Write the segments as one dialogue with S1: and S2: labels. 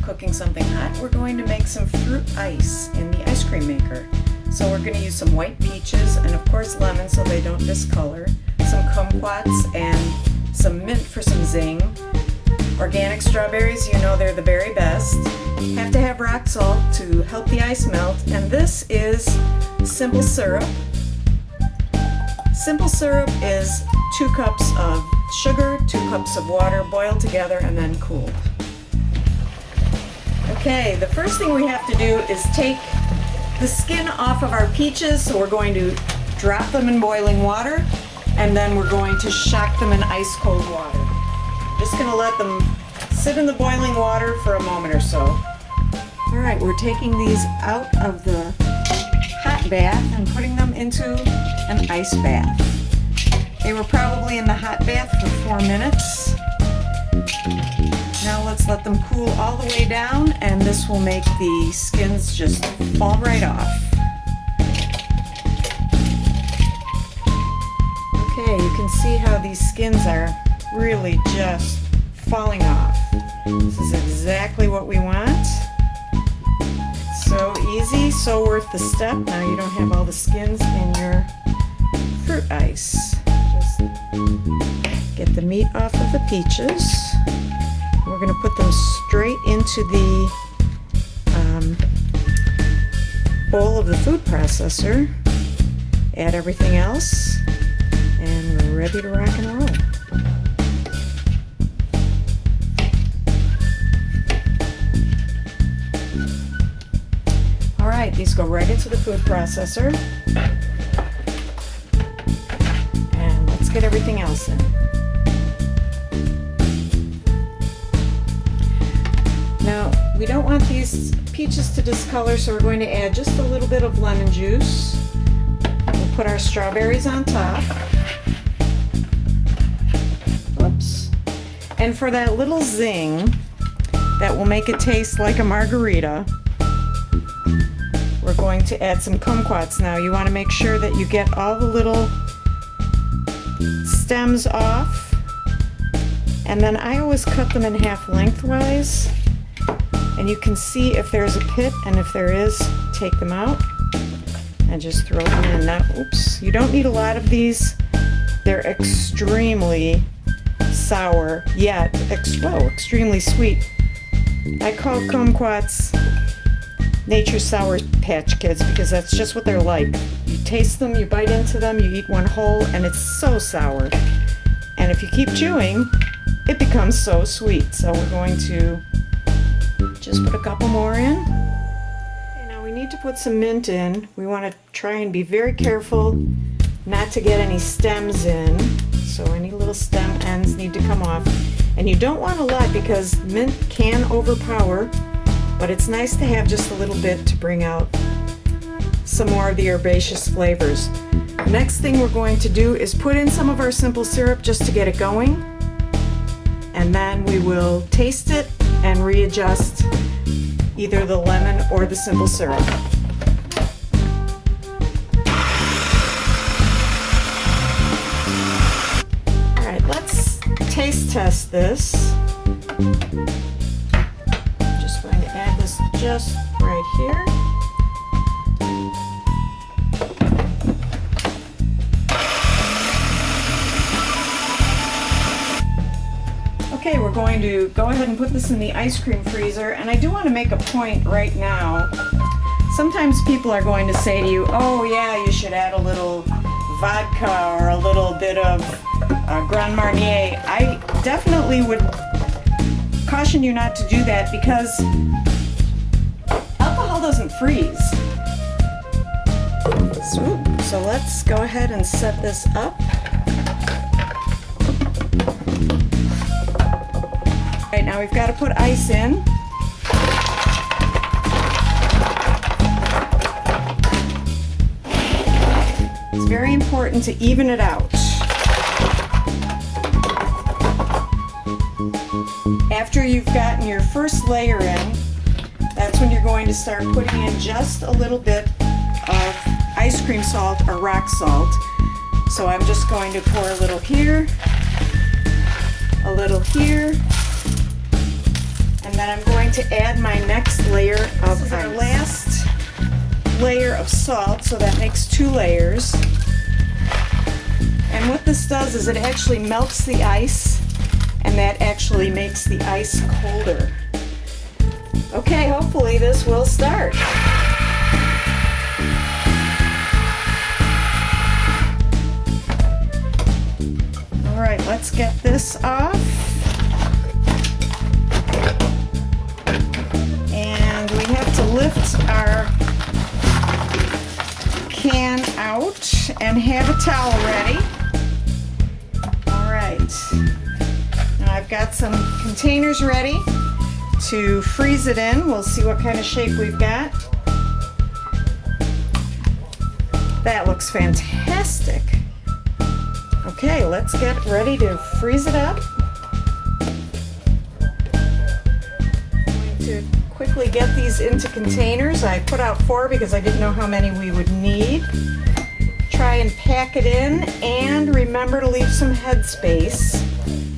S1: Cooking something hot, we're going to make some fruit ice in the ice cream maker. So we're going to use some white peaches and of course lemon so they don't discolor, some kumquats and some mint for some zing. Organic strawberries, you know they're the very best. Have to have rock salt to help the ice melt, and this is simple syrup. Simple syrup is 2 cups of sugar, 2 cups of water boiled together and then cooled. Okay, the first thing we have to do is take the skin off of our peaches, so we're going to drop them in boiling water and then we're going to shock them in ice cold water. Just going to let them sit in the boiling water for a moment or so. Alright, we're taking these out of the hot bath and putting them into an ice bath. They were probably in the hot bath for 4 minutes. Now let's let them cool all the way down, and this will make the skins just fall right off. Okay, you can see how these skins are really just falling off. This is exactly what we want. So easy, so worth the step. Now you don't have all the skins in your fruit ice. Just get the meat off of the peaches. We're going to put them straight into the bowl of the food processor. Add everything else, and we're ready to rock and roll. Alright, these go right into the food processor. And let's get everything else in. Now, we don't want these peaches to discolor, so we're going to add just a little bit of lemon juice. We'll put our strawberries on top. Oops. And for that little zing that will make it taste like a margarita, we're going to add some kumquats. Now, you want to make sure that you get all the little stems off, and then I always cut them in half lengthwise. And you can see if there's a pit, and if there is, take them out and just throw them in. Now, oops, you don't need a lot of these. They're extremely sour, yet extremely sweet. I call kumquats nature's Sour Patch Kids because that's just what they're like. You taste them, you bite into them, you eat one whole, and it's so sour. And if you keep chewing, it becomes so sweet. So we're going to just put a couple more in. Okay, now we need to put some mint in. We want to try and be very careful not to get any stems in. So any little stem ends need to come off. And you don't want a lot because mint can overpower, but it's nice to have just a little bit to bring out some more of the herbaceous flavors. Next thing we're going to do is put in some of our simple syrup just to get it going. And then we will taste it and readjust either the lemon or the simple syrup. Alright, let's taste test this. I'm just going to add this just right here. Okay, we're going to go ahead and put this in the ice cream freezer, and I do want to make a point right now. Sometimes people are going to say to you, oh yeah, you should add a little vodka or a little bit of Grand Marnier. I definitely would caution you not to do that because alcohol doesn't freeze. So let's go ahead and set this up. Right, now we've got to put ice in. It's very important to even it out. you've gotten your first layer in, that's when you're going to start putting in just a little bit of ice cream salt or rock salt. So I'm just going to pour a little here, a little here, and then I'm going to add my next layer of ice. This is our last layer of salt, so that makes 2 layers. And what this does is it actually melts the ice, and that actually makes the ice colder. Okay, hopefully this will start. All right, let's get this off. And we have to lift our can out and have a towel ready. All right. Now I've got some containers ready to freeze it in. We'll see what kind of shape we've got. That looks fantastic. Okay, let's get ready to freeze it up. I'm going to quickly get these into containers. I put out 4 because I didn't know how many we would need. Try and pack it in, and remember to leave some headspace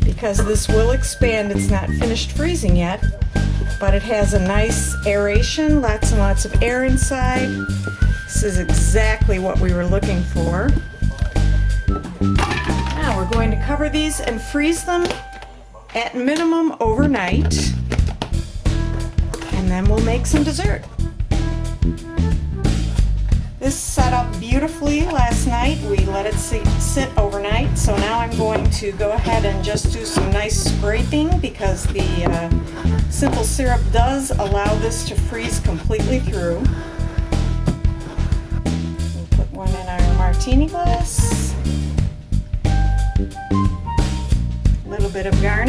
S1: because this will expand. It's not finished freezing yet, but it has a nice aeration, lots and lots of air inside. This is exactly what we were looking for. Now we're going to cover these and freeze them at minimum overnight, and then we'll make some dessert. This set up beautifully last night. We let it sit overnight, so now I'm going to go ahead and just do some nice scraping because the simple syrup does allow this to freeze completely through. We'll put one in our martini glass. A little bit of garnish.